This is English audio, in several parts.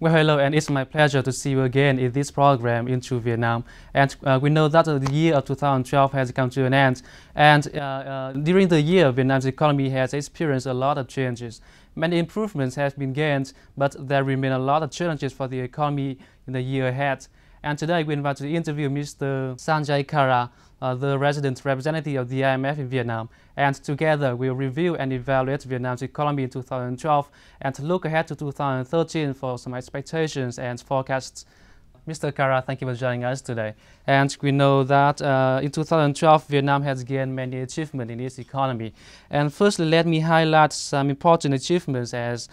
Well, hello, and it's my pleasure to see you again in this program into Vietnam. And we know that the year of 2012 has come to an end. And during the year, Vietnam's economy has experienced a lot of changes. Many improvements have been gained, but there remain a lot of challenges for the economy in the year ahead. And today we invite to interview Mr. Sanjay Kara, the resident representative of the IMF in Vietnam. And together we'll review and evaluate Vietnam's economy in 2012 and look ahead to 2013 for some expectations and forecasts. Mr. Kara, thank you for joining us today. And we know that in 2012, Vietnam has gained many achievements in its economy. And firstly, let me highlight some important achievements as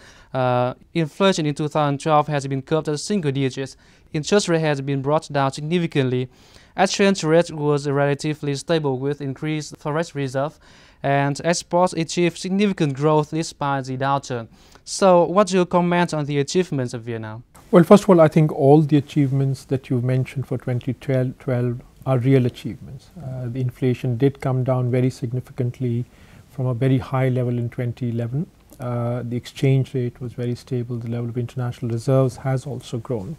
inflation in 2012 has been curbed at single digits. Interest rate has been brought down significantly. Exchange rate was relatively stable with increased forex reserve, and exports achieved significant growth despite the downturn. So, what's your comment on the achievements of Vietnam? Well, first of all, I think all the achievements that you've mentioned for 2012 are real achievements. The inflation did come down very significantly from a very high level in 2011. The exchange rate was very stable. The level of international reserves has also grown.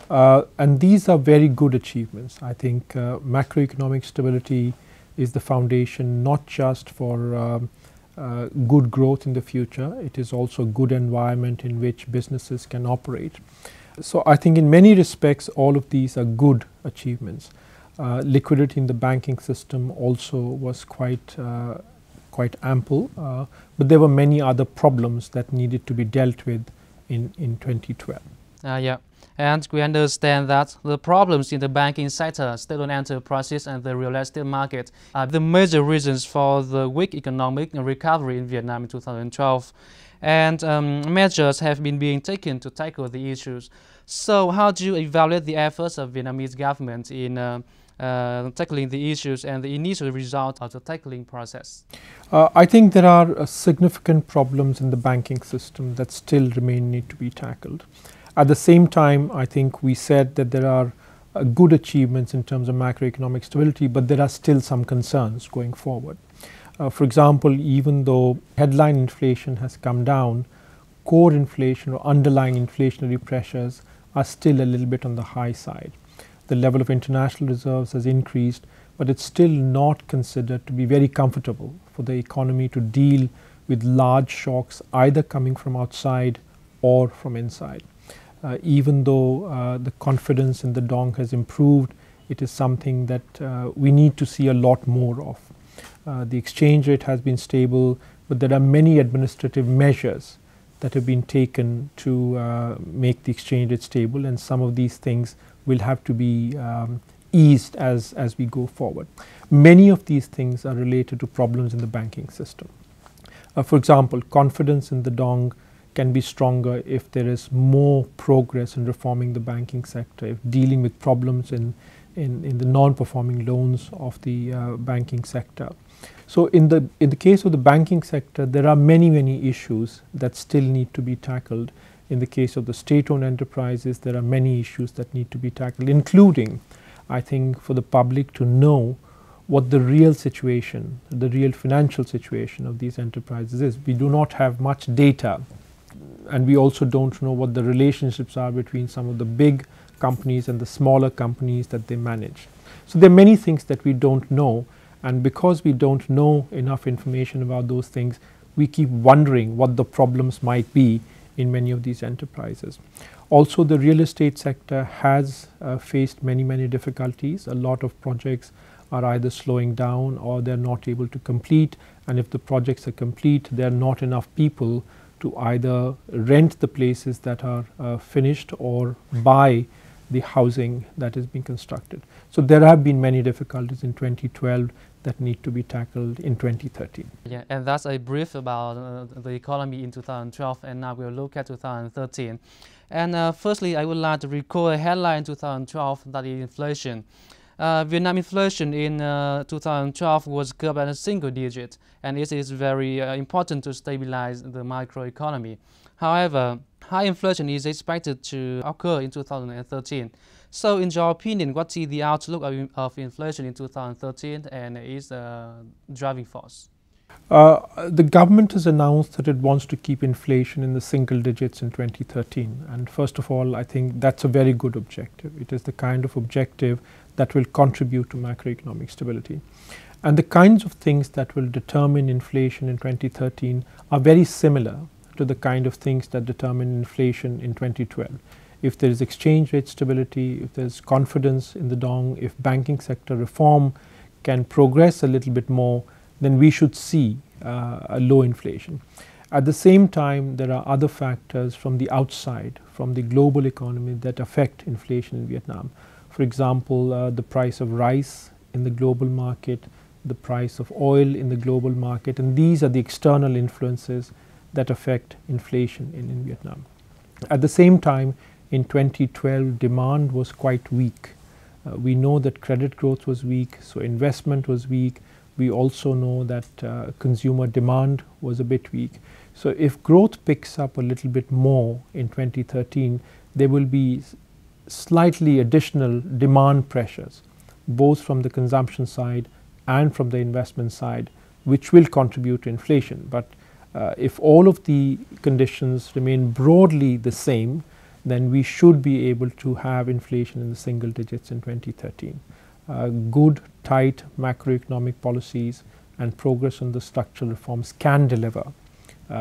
And these are very good achievements. I think macroeconomic stability is the foundation not just for good growth in the future, it is also a good environment in which businesses can operate. So I think in many respects all of these are good achievements. Liquidity in the banking system also was quite ample, but there were many other problems that needed to be dealt with in 2012. Yeah, and we understand that the problems in the banking sector, state-owned enterprises and the real estate market are the major reasons for the weak economic recovery in Vietnam in 2012. And measures have been being taken to tackle the issues. So how do you evaluate the efforts of Vietnamese government in tackling the issues and the initial result of the tackling process? I think there are significant problems in the banking system that still need to be tackled. At the same time, I think we said that there are good achievements in terms of macroeconomic stability, but there are still some concerns going forward. For example, even though headline inflation has come down, core inflation or underlying inflationary pressures are still a little bit on the high side. The level of international reserves has increased, but it's still not considered to be very comfortable for the economy to deal with large shocks either coming from outside or from inside. Even though the confidence in the dong has improved, it is something that we need to see a lot more of. The exchange rate has been stable, but there are many administrative measures that have been taken to make the exchange rate stable, and some of these things will have to be eased as we go forward. Many of these things are related to problems in the banking system. For example, confidence in the dong can be stronger if there is more progress in reforming the banking sector, if dealing with problems in the non-performing loans of the banking sector. So in the case of the banking sector, there are many issues that still need to be tackled. In the case of the state-owned enterprises, there are many issues that need to be tackled, including, I think, for the public to know what the real situation, the real financial situation of these enterprises is. We do not have much data, and we also don't know what the relationships are between some of the big companies and the smaller companies that they manage. So there are many things that we don't know, and because we don't know enough information about those things, we keep wondering what the problems might be in many of these enterprises. Also, the real estate sector has faced many difficulties. A lot of projects are either slowing down or they're not able to complete, and if the projects are complete, there are not enough people to either rent the places that are finished or buy the housing that is being constructed. So there have been many difficulties in 2012 that need to be tackled in 2013. Yeah, and that's a brief about the economy in 2012, and now we'll look at 2013. And firstly, I would like to recall a headline in 2012, that is inflation. Vietnam inflation in 2012 was curbed at a single digit, and it is very important to stabilize the microeconomy. However, high inflation is expected to occur in 2013. So in your opinion, what is the outlook of inflation in 2013 and its driving force? The government has announced that it wants to keep inflation in the single digits in 2013, and first of all I think that's a very good objective. It is the kind of objective that will contribute to macroeconomic stability, and the kinds of things that will determine inflation in 2013 are very similar to the kind of things that determine inflation in 2012. If there is exchange rate stability, if there is confidence in the dong, if banking sector reform can progress a little bit more, then we should see a low inflation. At the same time, there are other factors from the outside, from the global economy, that affect inflation in Vietnam. For example, the price of rice in the global market, the price of oil in the global market, and these are the external influences that affect inflation in Vietnam. At the same time, in 2012, demand was quite weak. We know that credit growth was weak, so investment was weak. We also know that consumer demand was a bit weak. So if growth picks up a little bit more in 2013, there will be slightly additional demand pressures, both from the consumption side and from the investment side, which will contribute to inflation. But if all of the conditions remain broadly the same, then we should be able to have inflation in the single digits in 2013. Good, tight macroeconomic policies and progress on the structural reforms can deliver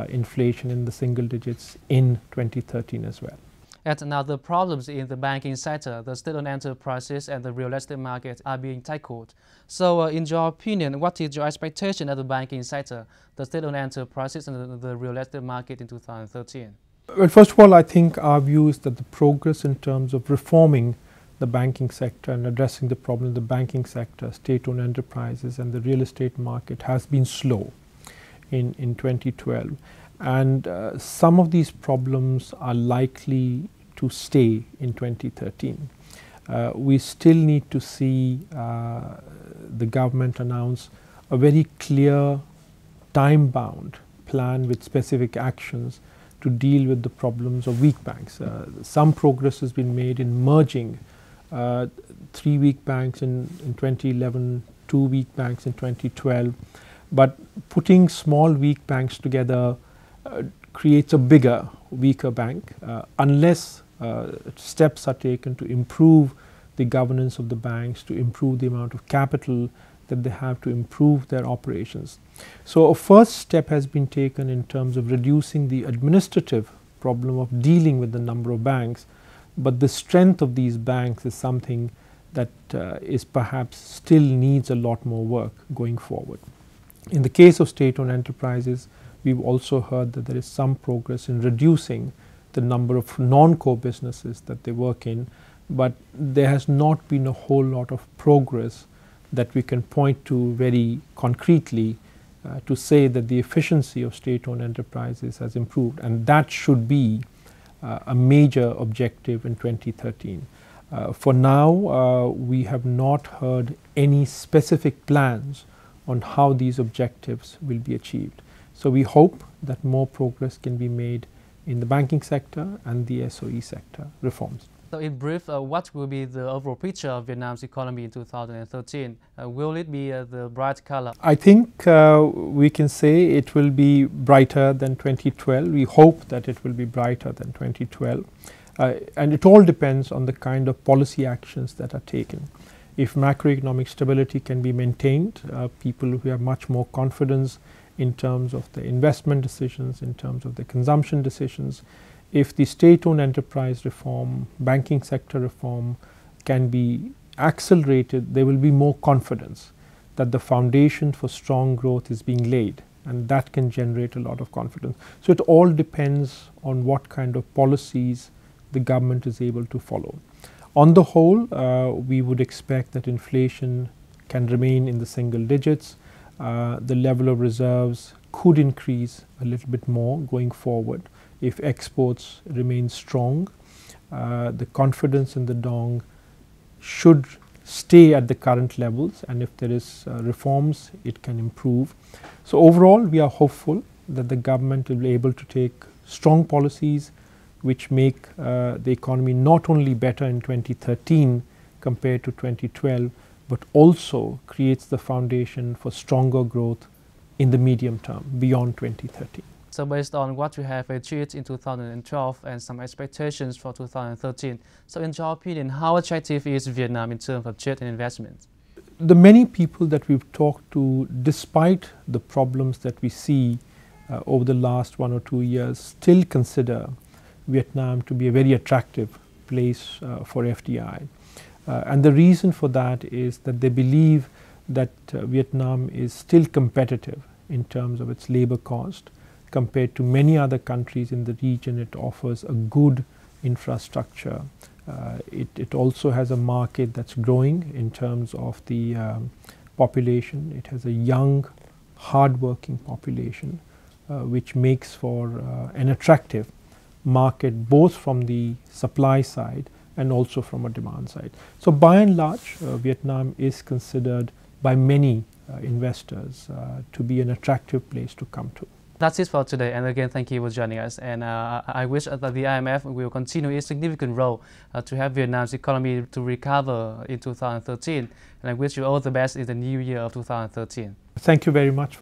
inflation in the single digits in 2013 as well. And now the problems in the banking sector, the state-owned enterprises and the real estate market are being tackled. So in your opinion, what is your expectation of the banking sector, the state-owned enterprises and the real estate market in 2013? Well, first of all, I think our view is that the progress in terms of reforming the banking sector and addressing the problem in the banking sector, state-owned enterprises and the real estate market has been slow in 2012. And some of these problems are likely to stay in 2013. We still need to see the government announce a very clear time-bound plan with specific actions to deal with the problems of weak banks. Some progress has been made in merging 3 weak banks in 2011, 2 weak banks in 2012, but putting small weak banks together creates a bigger, weaker bank unless steps are taken to improve the governance of the banks, to improve the amount of capital that they have to improve their operations. So a first step has been taken in terms of reducing the administrative problem of dealing with the number of banks, but the strength of these banks is something that is perhaps still needs a lot more work going forward. In the case of state-owned enterprises, we've also heard that there is some progress in reducing the number of non-core businesses that they work in, but there has not been a whole lot of progress that we can point to very concretely to say that the efficiency of state-owned enterprises has improved, and that should be a major objective in 2013. For now, we have not heard any specific plans on how these objectives will be achieved. So we hope that more progress can be made in the banking sector and the SOE sector reforms. So in brief, what will be the overall picture of Vietnam's economy in 2013? Will it be the bright color? I think we can say it will be brighter than 2012. We hope that it will be brighter than 2012. And it all depends on the kind of policy actions that are taken. If macroeconomic stability can be maintained, people who have much more confidence in terms of the investment decisions, in terms of the consumption decisions, if the state-owned enterprise reform, banking sector reform can be accelerated, there will be more confidence that the foundation for strong growth is being laid, and that can generate a lot of confidence. So it all depends on what kind of policies the government is able to follow. On the whole, we would expect that inflation can remain in the single digits. The level of reserves could increase a little bit more going forward if exports remain strong. The confidence in the dong should stay at the current levels, and if there is reforms, it can improve. So overall, we are hopeful that the government will be able to take strong policies which make the economy not only better in 2013 compared to 2012, but also creates the foundation for stronger growth in the medium term, beyond 2030. So based on what you have achieved in 2012 and some expectations for 2013, so in your opinion, how attractive is Vietnam in terms of trade and investment? The many people that we've talked to, despite the problems that we see over the last 1 or 2 years, still consider Vietnam to be a very attractive place for FDI. And the reason for that is that they believe that Vietnam is still competitive in terms of its labor cost. Compared to many other countries in the region, it offers a good infrastructure. It also has a market that's growing in terms of the population. It has a young, hard-working population, which makes for an attractive market both from the supply side and also from a demand side. So by and large, Vietnam is considered by many investors to be an attractive place to come to. That's it for today, and again, thank you for joining us. And I wish that the IMF will continue its significant role to help Vietnam's economy to recover in 2013. And I wish you all the best in the new year of 2013. Thank you very much.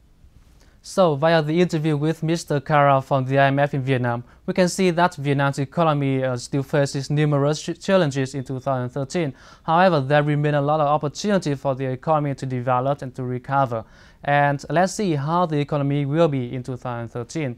So, via the interview with Mr. Kara from the IMF in Vietnam, we can see that Vietnam's economy still faces numerous challenges in 2013. However, there remain a lot of opportunity for the economy to develop and to recover. And let's see how the economy will be in 2013.